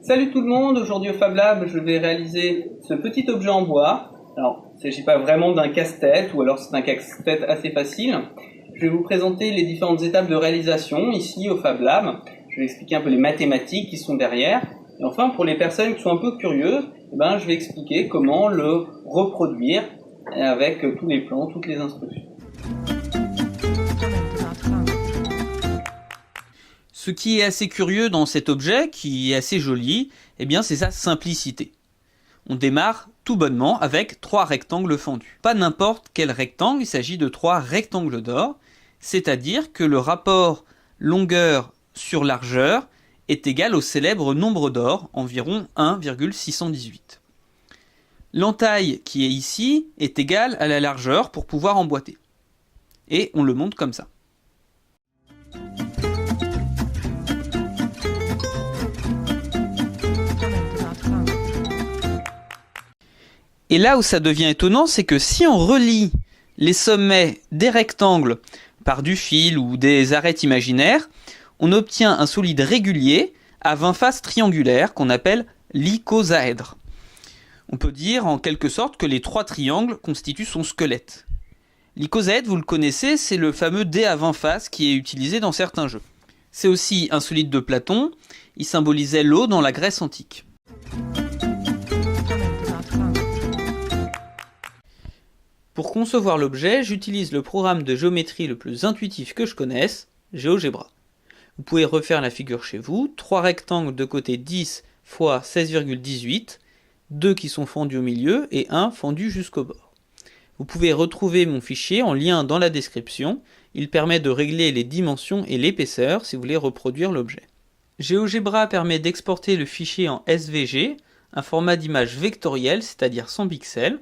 Salut tout le monde, aujourd'hui au Fab Lab, je vais réaliser ce petit objet en bois. Alors, il ne s'agit pas vraiment d'un casse-tête, ou alors c'est un casse-tête assez facile. Je vais vous présenter les différentes étapes de réalisation ici au Fab Lab. Je vais expliquer un peu les mathématiques qui sont derrière. Et enfin, pour les personnes qui sont un peu curieuses, je vais expliquer comment le reproduire avec tous les plans, toutes les instructions. Ce qui est assez curieux dans cet objet, qui est assez joli, c'est sa simplicité. On démarre tout bonnement avec 3 rectangles fendus. Pas n'importe quel rectangle, il s'agit de 3 rectangles d'or, c'est-à-dire que le rapport longueur sur largeur est égal au célèbre nombre d'or, environ 1,618. L'entaille qui est ici est égale à la largeur pour pouvoir emboîter. Et on le monte comme ça. Et là où ça devient étonnant, c'est que si on relie les sommets des rectangles par du fil ou des arêtes imaginaires, on obtient un solide régulier à 20 faces triangulaires qu'on appelle l'icosaèdre. On peut dire en quelque sorte que les 3 triangles constituent son squelette. L'icosaèdre, vous le connaissez, c'est le fameux dé à 20 faces qui est utilisé dans certains jeux. C'est aussi un solide de Platon, il symbolisait l'eau dans la Grèce antique. Pour concevoir l'objet, j'utilise le programme de géométrie le plus intuitif que je connaisse, GeoGebra. Vous pouvez refaire la figure chez vous, 3 rectangles de côté 10 x 16,18, 2 qui sont fendus au milieu et 1 fendu jusqu'au bord. Vous pouvez retrouver mon fichier en lien dans la description, il permet de régler les dimensions et l'épaisseur si vous voulez reproduire l'objet. GeoGebra permet d'exporter le fichier en SVG, un format d'image vectoriel, c'est-à-dire sans pixels.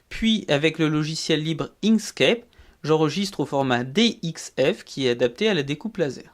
Puis, avec le logiciel libre Inkscape, j'enregistre au format DXF qui est adapté à la découpe laser.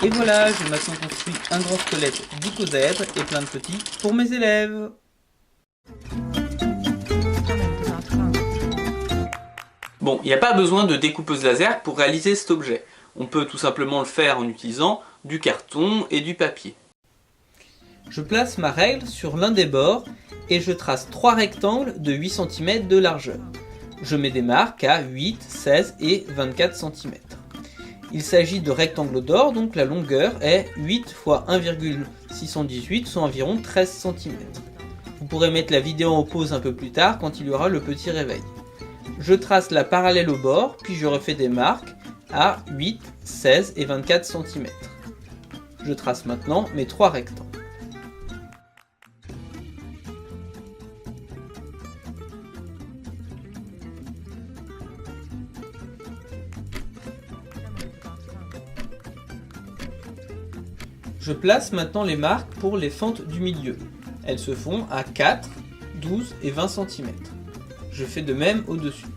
Et voilà, j'ai maintenant construit un grand squelette d'icosaèdre et plein de petits pour mes élèves. Bon, il n'y a pas besoin de découpeuse laser pour réaliser cet objet. On peut tout simplement le faire en utilisant du carton et du papier. Je place ma règle sur l'un des bords et je trace 3 rectangles de 8 cm de largeur. Je mets des marques à 8, 16 et 24 cm. Il s'agit de rectangles d'or, donc la longueur est 8 x 1,618, soit environ 13 cm. Vous pourrez mettre la vidéo en pause un peu plus tard quand il y aura le petit réveil. Je trace la parallèle au bord, puis je refais des marques à 8, 16 et 24 cm. Je trace maintenant mes 3 rectangles. Je place maintenant les marques pour les fentes du milieu. Elles se font à 4, 12 et 20 cm. Je fais de même au-dessus.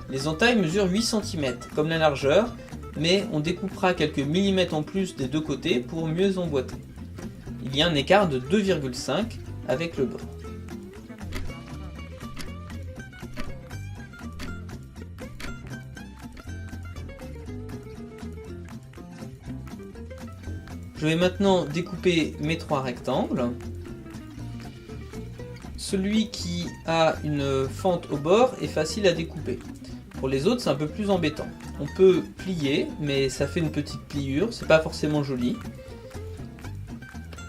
Les entailles mesurent 8 cm, comme la largeur, mais on découpera quelques millimètres en plus des deux côtés pour mieux emboîter. Il y a un écart de 2,5 avec le bord. Je vais maintenant découper mes 3 rectangles. Celui qui a une fente au bord est facile à découper. Pour les autres, c'est un peu plus embêtant. On peut plier, mais ça fait une petite pliure, c'est pas forcément joli.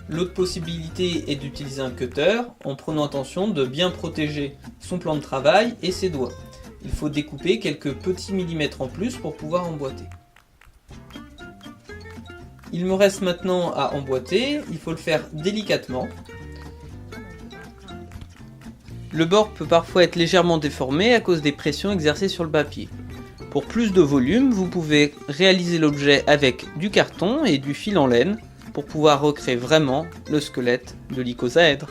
L'autre possibilité est d'utiliser un cutter en prenant attention de bien protéger son plan de travail et ses doigts. Il faut découper quelques petits millimètres en plus pour pouvoir emboîter. Il me reste maintenant à emboîter, il faut le faire délicatement. Le bord peut parfois être légèrement déformé à cause des pressions exercées sur le papier. Pour plus de volume, vous pouvez réaliser l'objet avec du carton et du fil en laine pour pouvoir recréer vraiment le squelette de l'icosaèdre.